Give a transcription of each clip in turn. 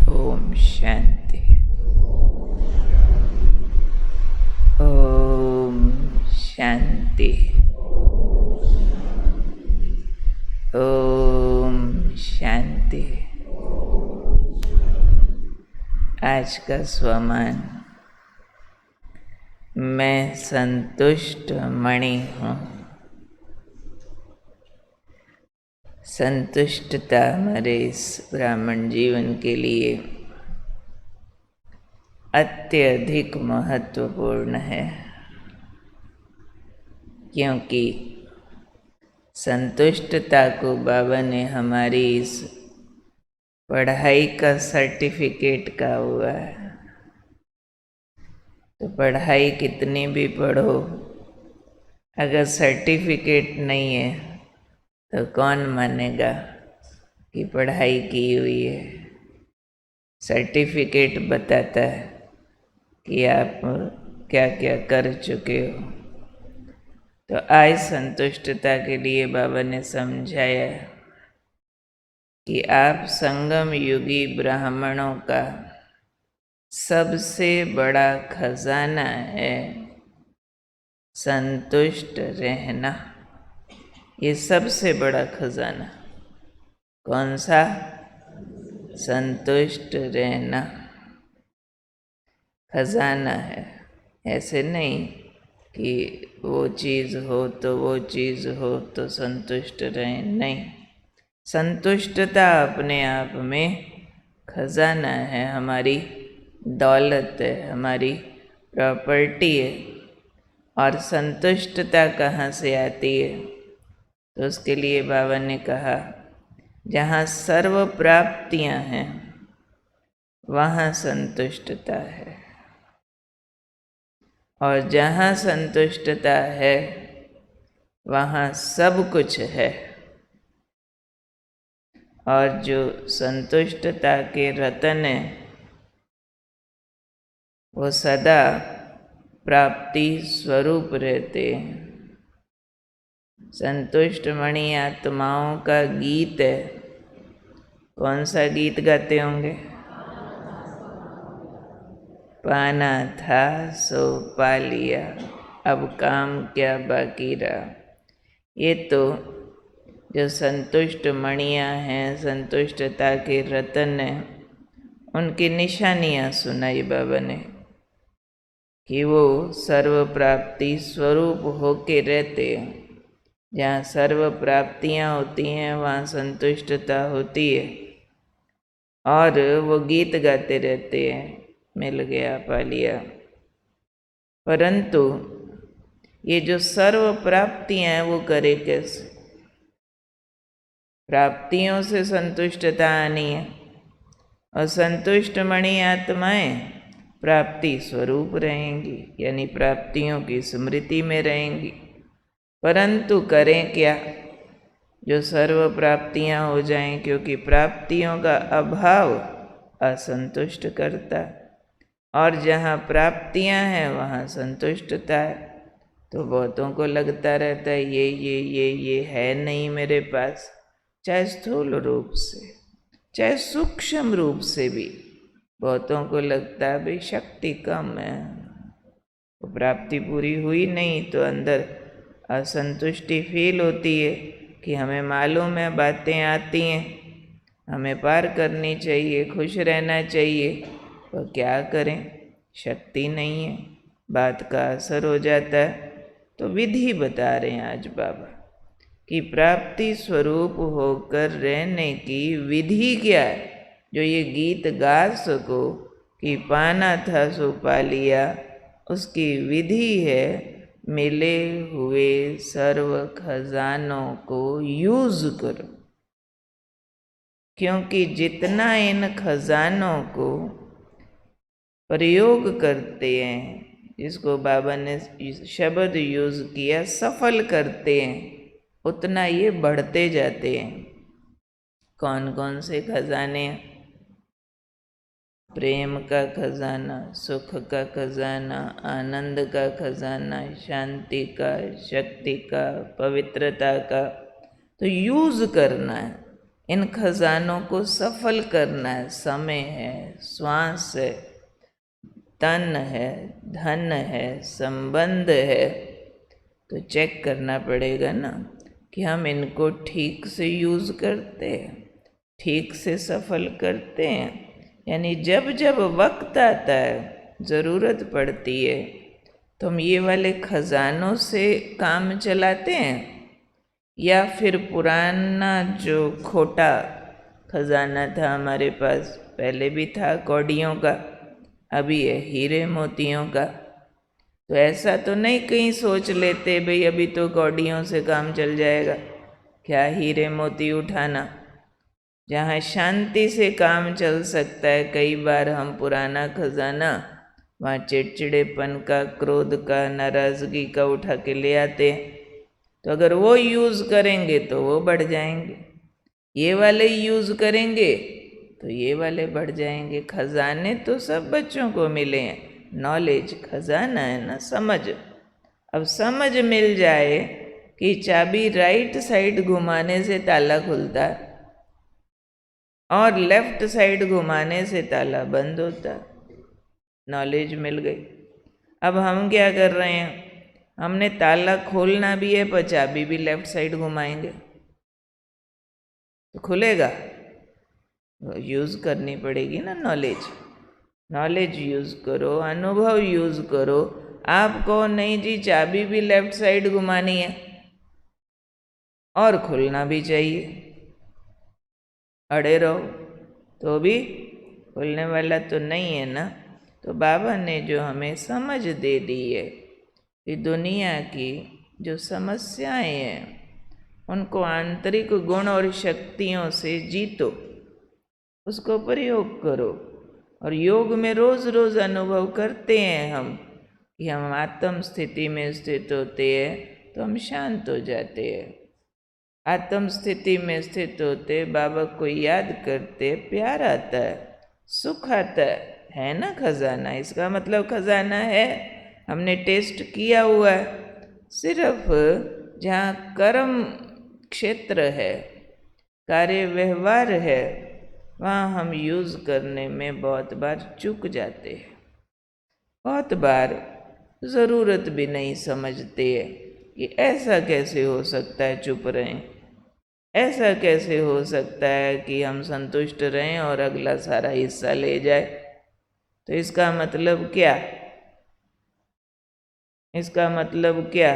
ओम शांति। ओम शांति। ओम शांति। आज का स्वमान, मैं संतुष्ट मणि हूँ। संतुष्टता हमारे इस ब्राह्मण जीवन के लिए अत्यधिक महत्वपूर्ण है, क्योंकि संतुष्टता को बाबा ने हमारी इस पढ़ाई का सर्टिफिकेट कहा हुआ है। तो पढ़ाई कितनी भी पढ़ो, अगर सर्टिफिकेट नहीं है तो कौन मानेगा कि पढ़ाई की हुई है। सर्टिफिकेट बताता है कि आप क्या क्या कर चुके हो। तो आज संतुष्टता के लिए बाबा ने समझाया कि आप संगम युगी ब्राह्मणों का सबसे बड़ा खजाना है संतुष्ट रहना। ये सबसे बड़ा खजाना कौन सा? संतुष्ट रहना खजाना है। ऐसे नहीं कि वो चीज़ हो तो वो चीज़ हो तो संतुष्ट रहें, नहीं। संतुष्टता अपने आप में खजाना है, हमारी दौलत है, हमारी प्रॉपर्टी है। और संतुष्टता कहाँ से आती है? तो उसके लिए बाबा ने कहा, जहाँ सर्व प्राप्तियाँ हैं वहाँ संतुष्टता है, और जहाँ संतुष्टता है वहाँ सब कुछ है। और जो संतुष्टता के रतन है वो सदा प्राप्ति स्वरूप रहते हैं। संतुष्ट मणि आत्माओं का गीत है। कौन सा गीत गाते होंगे? पाना था सो पा लिया, अब काम क्या बाकी रहा। ये तो जो संतुष्ट मणियाँ हैं, संतुष्टता के रतन हैं, उनकी निशानियाँ सुनाई बाबा ने कि वो सर्व प्राप्ति स्वरूप होके रहते हैं। जहाँ सर्व प्राप्तियाँ होती हैं वहाँ संतुष्टता होती है। और वो गीत गाते रहते हैं, मिल गया पा लिया। परंतु ये जो सर्व प्राप्तियाँ हैं वो करे कैसे? प्राप्तियों से संतुष्टता आनी है, और संतुष्ट मणि आत्माएं प्राप्ति स्वरूप रहेंगी, यानी प्राप्तियों की स्मृति में रहेंगी। परंतु करें क्या? जो सर्व प्राप्तियां हो जाएं, क्योंकि प्राप्तियों का अभाव असंतुष्ट करता, और जहाँ प्राप्तियां हैं वहाँ संतुष्टता है। तो बहुतों को लगता रहता है ये है नहीं मेरे पास, चाहे स्थूल रूप से चाहे सूक्ष्म रूप से भी बहुतों को लगता है भाई शक्ति कम है, वो प्राप्ति पूरी हुई नहीं, तो अंदर असंतुष्टि फील होती है कि हमें मालूम है बातें आती हैं, हमें पार करनी चाहिए, खुश रहना चाहिए, तो क्या करें? शक्ति नहीं है, बात का असर हो जाता है। तो विधि बता रहे हैं आज बाबा कि प्राप्ति स्वरूप होकर रहने की विधि क्या है। जो ये गीत गा सको कि पाना था सो पा लिया, उसकी विधि है मिले हुए सर्व खजानों को यूज करो। क्योंकि जितना इन खजानों को प्रयोग करते हैं, जिसको बाबा ने शब्द यूज किया सफल करते हैं, उतना ये बढ़ते जाते हैं। कौन कौन से खजाने? प्रेम का खजाना, सुख का खजाना, आनंद का खजाना, शांति का, शक्ति का, पवित्रता का। तो यूज करना है इन खजानों को सफल करना है। समय है, श्वास है, तन है, धन है, संबंध है, तो चेक करना पड़ेगा ना कि हम इनको ठीक से यूज़ करते हैं, ठीक से सफल करते हैं। यानी जब जब वक्त आता है, ज़रूरत पड़ती है, तो हम ये वाले खजानों से काम चलाते हैं, या फिर पुराना जो खोटा खजाना था हमारे पास, पहले भी था कौड़ियों का, अभी है हीरे मोतियों का। तो ऐसा तो नहीं कहीं सोच लेते भाई अभी तो कौड़ियों से काम चल जाएगा, क्या हीरे मोती उठाना। जहाँ शांति से काम चल सकता है, कई बार हम पुराना खजाना वहाँ चिड़चिड़ेपन का, क्रोध का, नाराज़गी का उठा के ले आते हैं। तो अगर वो यूज़ करेंगे तो वो बढ़ जाएंगे, ये वाले यूज़ करेंगे तो ये वाले बढ़ जाएंगे। खजाने तो सब बच्चों को मिले हैं, नॉलेज खजाना है ना, समझ। अब समझ मिल जाए कि चाबी राइट साइड घुमाने से ताला खुलता है और लेफ्ट साइड घुमाने से ताला बंद होता है, नॉलेज मिल गई। अब हम क्या कर रहे हैं, हमने ताला खोलना भी है पर चाबी भी लेफ्ट साइड घुमाएंगे तो खुलेगा। यूज़ करनी पड़ेगी ना नॉलेज। नॉलेज यूज़ करो, अनुभव यूज़ करो। आप कहो नहीं जी चाबी भी लेफ्ट साइड घुमानी है और खुलना भी चाहिए, अड़े रहो तो भी खुलने वाला तो नहीं है ना। तो बाबा ने जो हमें समझ दे दी है कि दुनिया की जो समस्याएं हैं उनको आंतरिक गुण और शक्तियों से जीतो, उसको प्रयोग करो। और योग में रोज रोज अनुभव करते हैं हम कि हम आत्म स्थिति में स्थित होते हैं तो हम शांत हो जाते हैं। आत्म स्थिति में स्थित होते, बाबा को याद करते, प्यार आता है, सुख आता है ना खजाना। इसका मतलब खजाना है, हमने टेस्ट किया हुआ है। सिर्फ जहाँ कर्म क्षेत्र है, कार्य व्यवहार है, वहाँ हम यूज़ करने में बहुत बार चूक जाते हैं, बहुत बार ज़रूरत भी नहीं समझते हैं कि ऐसा कैसे हो सकता है चुप रहें, ऐसा कैसे हो सकता है कि हम संतुष्ट रहें और अगला सारा हिस्सा ले जाए। तो इसका मतलब क्या, इसका मतलब क्या,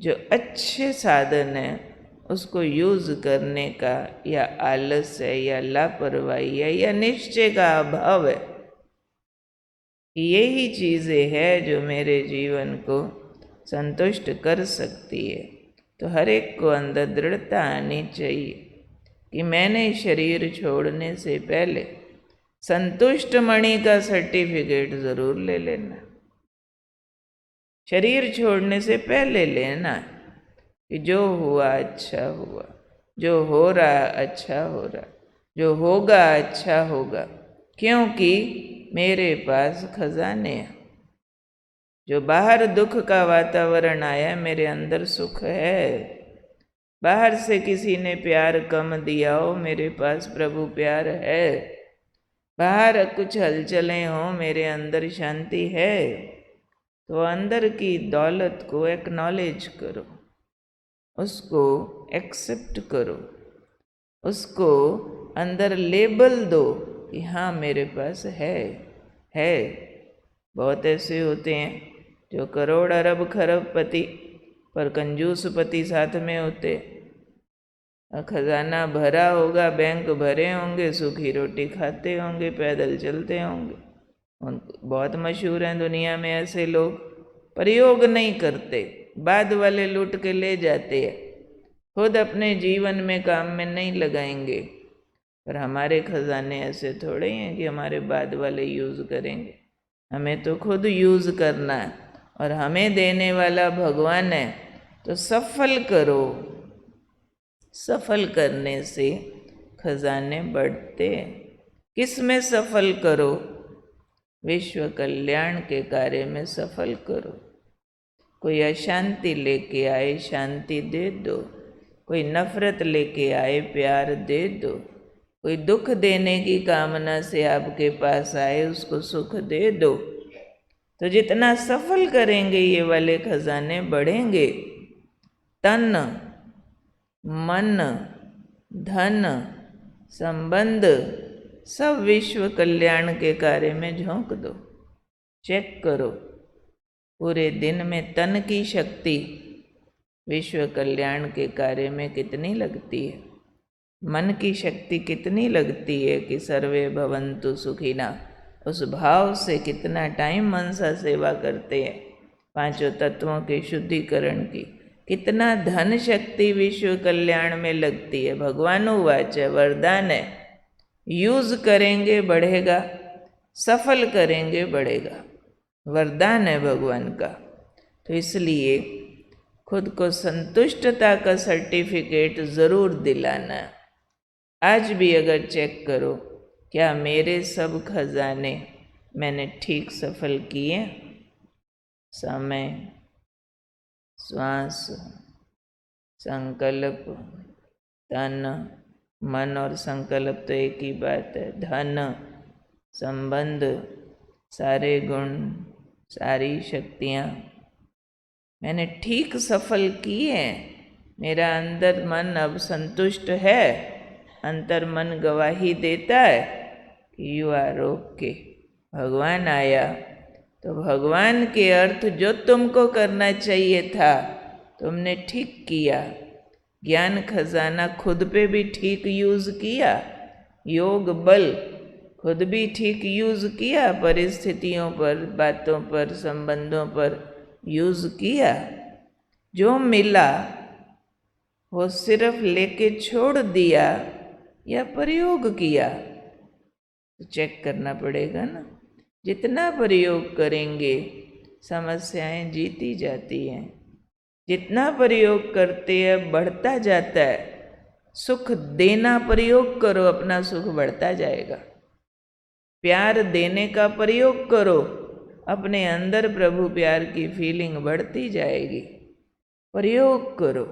जो अच्छे साधन है उसको यूज़ करने का या आलस है या लापरवाही है या निश्चय का अभाव है, यही चीज़ें हैं जो मेरे जीवन को संतुष्ट कर सकती है। तो हर एक को अंदर दृढ़ता आनी चाहिए कि मैंने शरीर छोड़ने से पहले संतुष्ट मणि का सर्टिफिकेट ज़रूर ले लेना। शरीर छोड़ने से पहले लेना कि जो हुआ अच्छा हुआ, जो हो रहा अच्छा हो रहा, जो होगा अच्छा होगा, क्योंकि मेरे पास खजाने हैं। जो बाहर दुख का वातावरण आया, मेरे अंदर सुख है। बाहर से किसी ने प्यार कम दिया हो, मेरे पास प्रभु प्यार है। बाहर कुछ हलचलें हो, मेरे अंदर शांति है। तो अंदर की दौलत को एक्नॉलेज करो, उसको एक्सेप्ट करो, उसको अंदर लेबल दो कि हाँ मेरे पास है। बहुत ऐसे होते हैं जो करोड़ अरब खरब पति पर कंजूस पति साथ में होते। खजाना भरा होगा, बैंक भरे होंगे, सूखी रोटी खाते होंगे, पैदल चलते होंगे। बहुत मशहूर हैं दुनिया में ऐसे लोग, प्रयोग नहीं करते, बाद वाले लूट के ले जाते हैं, खुद अपने जीवन में काम में नहीं लगाएंगे। पर हमारे खजाने ऐसे थोड़े हैं कि हमारे बाद वाले यूज़ करेंगे, हमें तो खुद यूज़ करना है और हमें देने वाला भगवान है। तो सफल करो, सफल करने से खजाने बढ़ते हैं। किस में सफल करो, विश्व कल्याण के कार्य में सफल करो। कोई अशांति लेके आए, शांति दे दो। कोई नफरत लेके आए, प्यार दे दो। कोई दुख देने की कामना से आपके पास आए, उसको सुख दे दो। तो जितना सफल करेंगे ये वाले खजाने बढ़ेंगे। तन, मन, धन, संबंध सब विश्व कल्याण के कार्य में झोंक दो। चेक करो पूरे दिन में तन की शक्ति विश्व कल्याण के कार्य में कितनी लगती है, मन की शक्ति कितनी लगती है कि सर्वे भवन्तु सुखिना। उस भाव से कितना टाइम मनसा सेवा करते हैं, पांचों तत्वों के शुद्धिकरण की। कितना धन शक्ति विश्व कल्याण में लगती है। भगवानुवाच वरदान है, यूज करेंगे बढ़ेगा, सफल करेंगे बढ़ेगा। वरदान है भगवान का। तो इसलिए खुद को संतुष्टता का सर्टिफिकेट ज़रूर दिलाना। आज भी अगर चेक करो, क्या मेरे सब खजाने मैंने ठीक सफल किए? समय, श्वास, संकल्प, तन, मन और संकल्प तो एक ही बात है, धन, संबंध, सारे गुण, सारी शक्तियाँ मैंने ठीक सफल किए हैं। मेरा अंदर मन अब संतुष्ट है, अंतर मन गवाही देता है कि यू आर ओके। भगवान आया तो भगवान के अर्थ जो तुमको करना चाहिए था तुमने ठीक किया। ज्ञान खजाना खुद पे भी ठीक यूज़ किया, योग बल खुद भी ठीक यूज़ किया, परिस्थितियों पर, बातों पर, संबंधों पर यूज़ किया। जो मिला वो सिर्फ लेके छोड़ दिया या प्रयोग किया, तो चेक करना पड़ेगा ना। जितना प्रयोग करेंगे समस्याएं जीती जाती हैं, जितना प्रयोग करते हैं बढ़ता जाता है। सुख देना प्रयोग करो, अपना सुख बढ़ता जाएगा। प्यार देने का प्रयोग करो, अपने अंदर प्रभु प्यार की फीलिंग बढ़ती जाएगी। प्रयोग करो।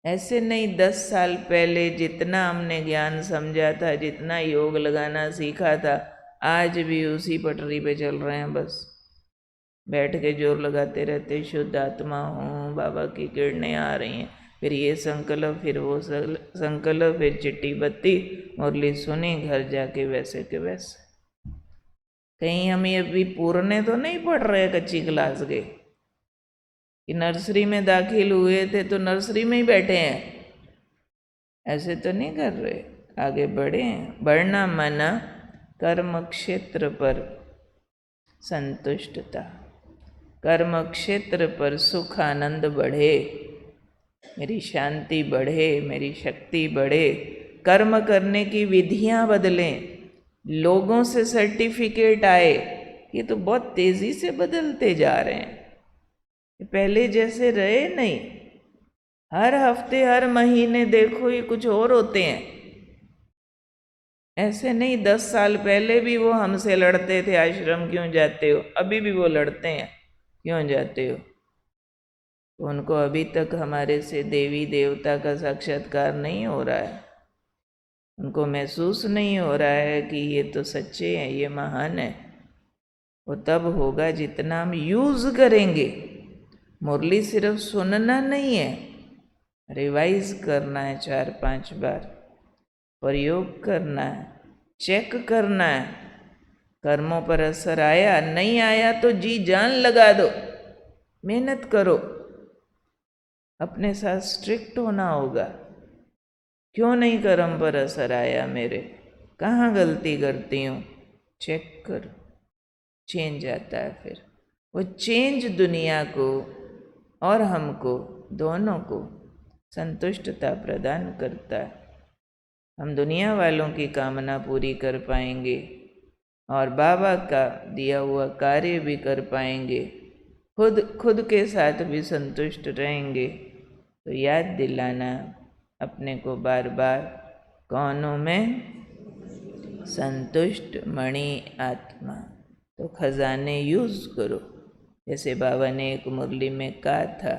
ऐसे नहीं 10 साल पहले जितना हमने ज्ञान समझा था, जितना योग लगाना सीखा था, आज भी उसी पटरी पे चल रहे हैं। बस बैठ के जोर लगाते रहते, शुद्ध आत्मा हूँ, बाबा की किरणें आ रही हैं, फिर ये संकल्प, फिर वो संकल्प, फिर चिट्ठी बत्ती, मुरली सुनी, घर जाके वैसे के वैसे। कहीं हम ये अभी पूरने तो नहीं पढ़ रहे कच्ची क्लास के, कि नर्सरी में दाखिल हुए थे तो नर्सरी में ही बैठे हैं। ऐसे तो नहीं कर रहे, आगे बढ़े हैं। बढ़ना माना कर्म क्षेत्र पर संतुष्टता, कर्म क्षेत्र पर सुख आनंद बढ़े, मेरी शांति बढ़े, मेरी शक्ति बढ़े। कर्म करने की विधियां बदलें, लोगों से सर्टिफिकेट आए। ये तो बहुत तेजी से बदलते जा रहे हैं, पहले जैसे रहे नहीं। हर हफ्ते, हर महीने देखो ये कुछ और होते हैं। ऐसे नहीं 10 साल पहले भी वो हमसे लड़ते थे, आश्रम क्यों जाते हो, अभी भी वो लड़ते हैं, क्यों जाते हो। उनको अभी तक हमारे से देवी देवता का साक्षात्कार नहीं हो रहा है, उनको महसूस नहीं हो रहा है कि ये तो सच्चे हैं, ये महान है। वो तब होगा जितना हम यूज़ करेंगे। मुरली सिर्फ सुनना नहीं है, रिवाइज करना है 4-5 बार, प्रयोग करना है, चेक करना है। कर्मों पर असर आया, नहीं आया तो जी जान लगा दो, मेहनत करो। अपने साथ स्ट्रिक्ट होना होगा। क्यों नहीं कर्म पर असर आया मेरे, कहाँ गलती करती हूँ, चेक करो। चेंज आता है, फिर वो चेंज दुनिया को और हमको दोनों को संतुष्टता प्रदान करता है। हम दुनिया वालों की कामना पूरी कर पाएंगे और बाबा का दिया हुआ कार्य भी कर पाएंगे, खुद के साथ भी संतुष्ट रहेंगे। तो याद दिलाना अपने को बार बार, कौनों में संतुष्ट मणि आत्मा। तो खजाने यूज़ करो, जैसे बाबा ने एक मुरली में कहा था,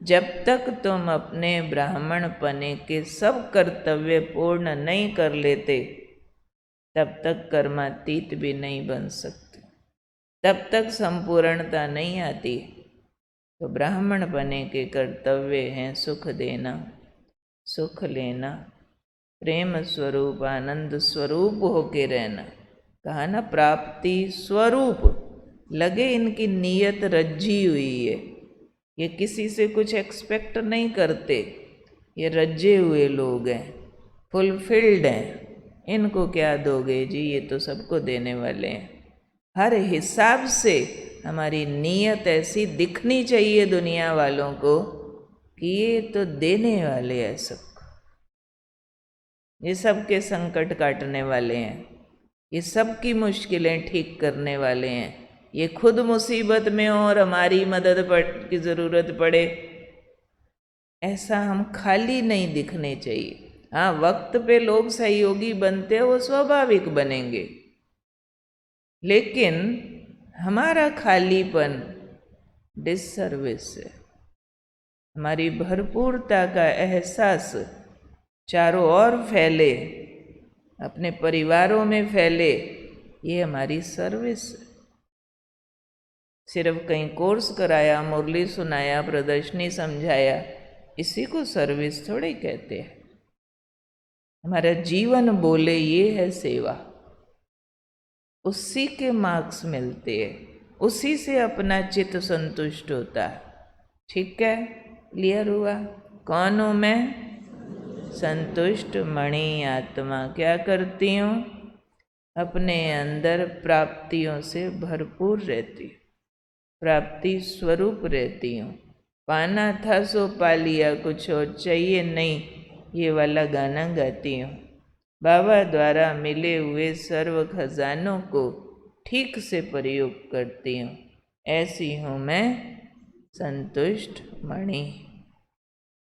जब तक तुम अपने ब्राह्मण पने के सब कर्तव्य पूर्ण नहीं कर लेते, तब तक कर्मातीत भी नहीं बन सकते, तब तक संपूर्णता नहीं आती। तो ब्राह्मण पने के कर्तव्य हैं सुख देना, सुख लेना, प्रेम स्वरूप आनंद स्वरूप होके रहना। कहा ना प्राप्ति स्वरूप, लगे इनकी नीयत रज्जी हुई है, ये किसी से कुछ एक्सपेक्ट नहीं करते, ये रज्जे हुए लोग हैं, फुलफिल्ड हैं। इनको क्या दोगे जी, ये तो सबको देने वाले हैं। हर हिसाब से हमारी नीयत ऐसी दिखनी चाहिए दुनिया वालों को कि ये तो देने वाले हैं सबको, ये सबके संकट काटने वाले हैं, ये सबकी मुश्किलें ठीक करने वाले हैं। ये खुद मुसीबत में हो और हमारी मदद की ज़रूरत पड़े, ऐसा हम खाली नहीं दिखने चाहिए। हाँ, वक्त पे लोग सहयोगी बनते हैं, वो स्वाभाविक बनेंगे, लेकिन हमारा खालीपन डिससर्विस है। हमारी भरपूरता का एहसास चारों ओर फैले, अपने परिवारों में फैले, ये हमारी सर्विस है। सिर्फ कहीं कोर्स कराया, मुरली सुनाया, प्रदर्शनी समझाया, इसी को सर्विस थोड़े कहते हैं। हमारा जीवन बोले ये है सेवा, उसी के मार्क्स मिलते हैं, उसी से अपना चित्त संतुष्ट होता है। ठीक है, क्लियर हुआ? कौन हूँ मैं? संतुष्ट मणि आत्मा। क्या करती हूँ? अपने अंदर प्राप्तियों से भरपूर रहती हूँ, प्राप्ति स्वरूप रहती हूँ। पाना था सो पा लिया, कुछ और चाहिए नहीं, ये वाला गाना गाती हूँ। बाबा द्वारा मिले हुए सर्व खजानों को ठीक से प्रयोग करती हूँ। ऐसी हूँ मैं संतुष्ट मणि।